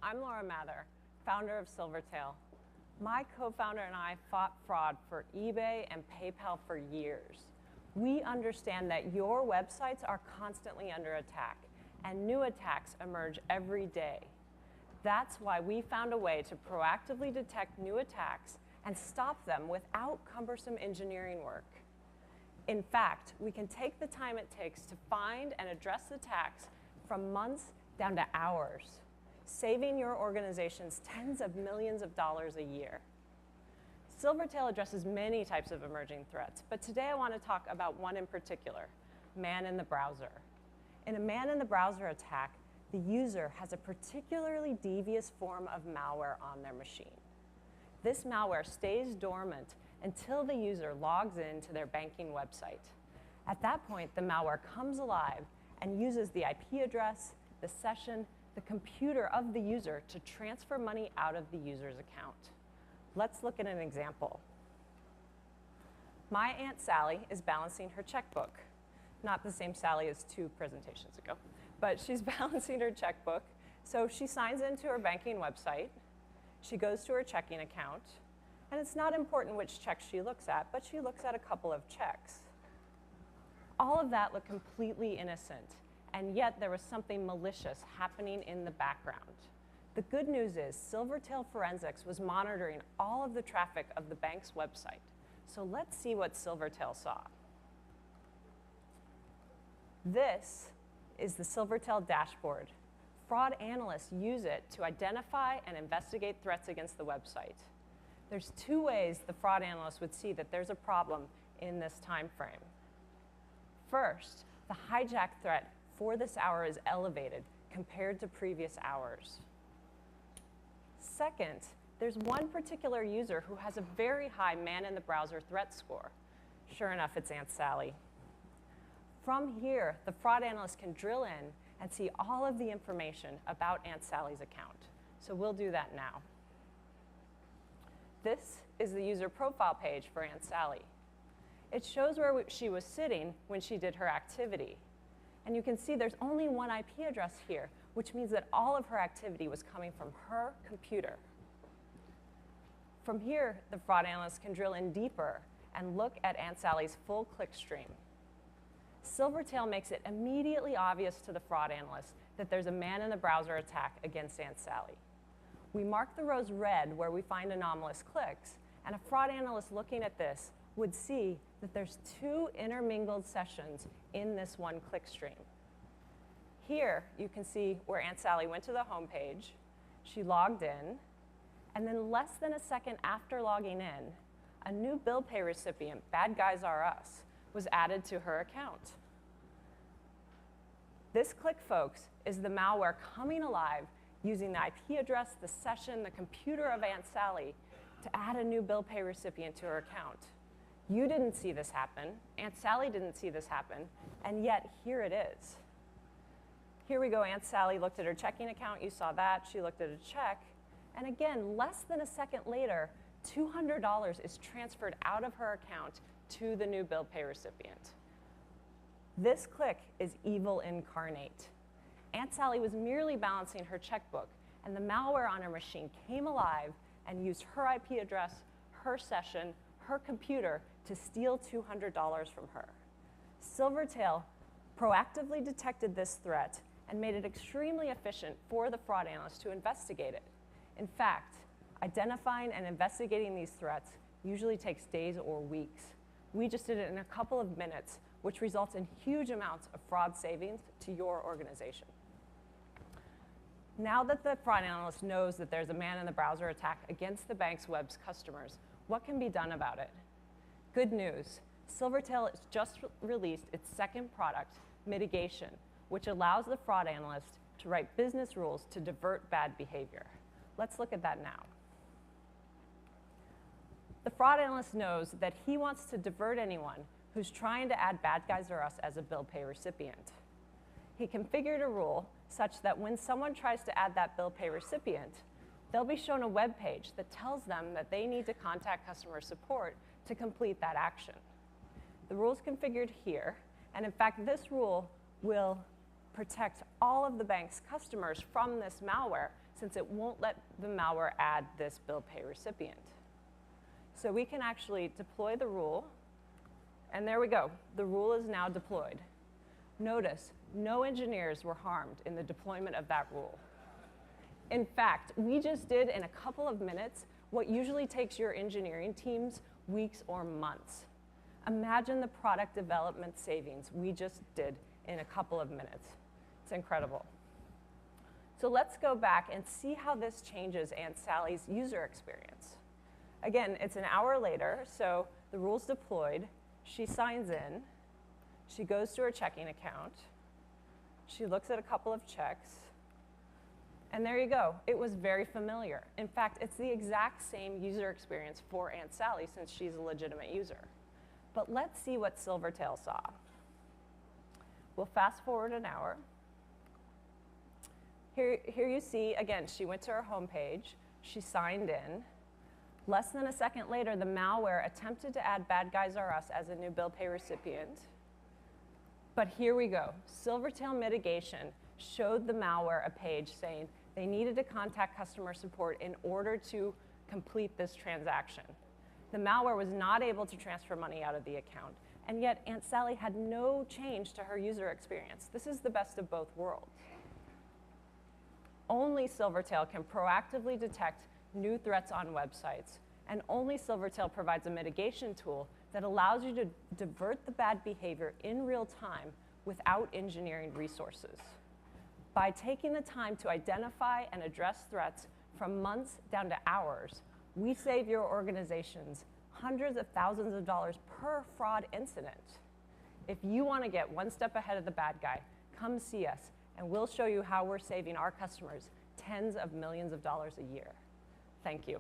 I'm Laura Mather, founder of Silvertail. My co-founder and I fought fraud for eBay and PayPal for years. We understand that your websites are constantly under attack, and new attacks emerge every day. That's why we found a way to proactively detect new attacks and stop them without cumbersome engineering work. In fact, we can take the time it takes to find and address attacks from months down to hours, saving your organizations tens of millions of dollars a year. Silvertail addresses many types of emerging threats, but today I want to talk about one in particular, man in the browser. In a man in the browser attack, the user has a particularly devious form of malware on their machine. This malware stays dormant until the user logs into their banking website. At that point, the malware comes alive and uses the IP address, the session, the computer of the user to transfer money out of the user's account. Let's look at an example. My Aunt Sally is balancing her checkbook. Not the same Sally as 2 presentations ago, but she's balancing her checkbook. So she signs into her banking website. She goes to her checking account. And it's not important which check she looks at, but she looks at a couple of checks. All of that looked completely innocent, and yet there was something malicious happening in the background. The good news is Silvertail Forensics was monitoring all of the traffic of the bank's website. So let's see what Silvertail saw. This is the Silvertail dashboard. Fraud analysts use it to identify and investigate threats against the website. There's 2 ways the fraud analyst would see that there's a problem in this time frame. First, the hijack threat for this hour is elevated compared to previous hours. Second, there's one particular user who has a very high man-in-the-browser threat score. Sure enough, it's Aunt Sally. From here, the fraud analyst can drill in and see all of the information about Aunt Sally's account. So we'll do that now. This is the user profile page for Aunt Sally. It shows where she was sitting when she did her activity. And you can see there's only one IP address here, which means that all of her activity was coming from her computer. From here, the fraud analyst can drill in deeper and look at Aunt Sally's full click stream. Silvertail makes it immediately obvious to the fraud analyst that there's a man-in-the-browser attack against Aunt Sally. We mark the rows red where we find anomalous clicks, and a fraud analyst looking at this would see that there's 2 intermingled sessions in this one click stream. Here, you can see where Aunt Sally went to the home page, she logged in, and then less than a second after logging in, a new bill pay recipient, Bad Guys Are Us, was added to her account. This click, folks, is the malware coming alive using the IP address, the session, the computer of Aunt Sally to add a new bill pay recipient to her account. You didn't see this happen. Aunt Sally didn't see this happen. And yet, here it is. Here we go. Aunt Sally looked at her checking account. You saw that. She looked at a check. And again, less than a second later, $200 is transferred out of her account to the new bill pay recipient. This click is evil incarnate. Aunt Sally was merely balancing her checkbook, and the malware on her machine came alive and used her IP address, her session, her computer to steal $200 from her. Silvertail proactively detected this threat and made it extremely efficient for the fraud analyst to investigate it. In fact, identifying and investigating these threats usually takes days or weeks. We just did it in a couple of minutes, which results in huge amounts of fraud savings to your organization. Now that the fraud analyst knows that there's a man-in-the-browser attack against the bank's web's customers, what can be done about it? Good news. Silvertail has just released its 2nd product, Mitigation, which allows the fraud analyst to write business rules to divert bad behavior. Let's look at that now. The fraud analyst knows that he wants to divert anyone who's trying to add Bad Guys Are Us as a bill pay recipient. He configured a rule such that when someone tries to add that bill pay recipient, they'll be shown a web page that tells them that they need to contact customer support to complete that action. The rule's configured here, and in fact, this rule will protect all of the bank's customers from this malware since it won't let the malware add this bill pay recipient. So we can actually deploy the rule, and there we go. The rule is now deployed. Notice, no engineers were harmed in the deployment of that rule. In fact, we just did in a couple of minutes what usually takes your engineering teams weeks or months. Imagine the product development savings we just did in a couple of minutes. It's incredible. So let's go back and see how this changes Aunt Sally's user experience. Again, it's an hour later, so the rule's deployed. She signs in. She goes to her checking account. She looks at a couple of checks. And there you go. It was very familiar. In fact, it's the exact same user experience for Aunt Sally since she's a legitimate user. But let's see what Silvertail saw. We'll fast forward an hour. Here you see, again, she went to her home page. She signed in. Less than a second later, the malware attempted to add Bad Guys R Us as a new bill pay recipient. But here we go. Silvertail mitigation showed the malware a page saying they needed to contact customer support in order to complete this transaction. The malware was not able to transfer money out of the account, and yet Aunt Sally had no change to her user experience. This is the best of both worlds. Only Silvertail can proactively detect new threats on websites, and only Silvertail provides a mitigation tool that allows you to divert the bad behavior in real time without engineering resources. By taking the time to identify and address threats from months down to hours, we save your organizations hundreds of thousands of dollars per fraud incident. If you want to get one step ahead of the bad guy, come see us, and we'll show you how we're saving our customers tens of millions of dollars a year. Thank you.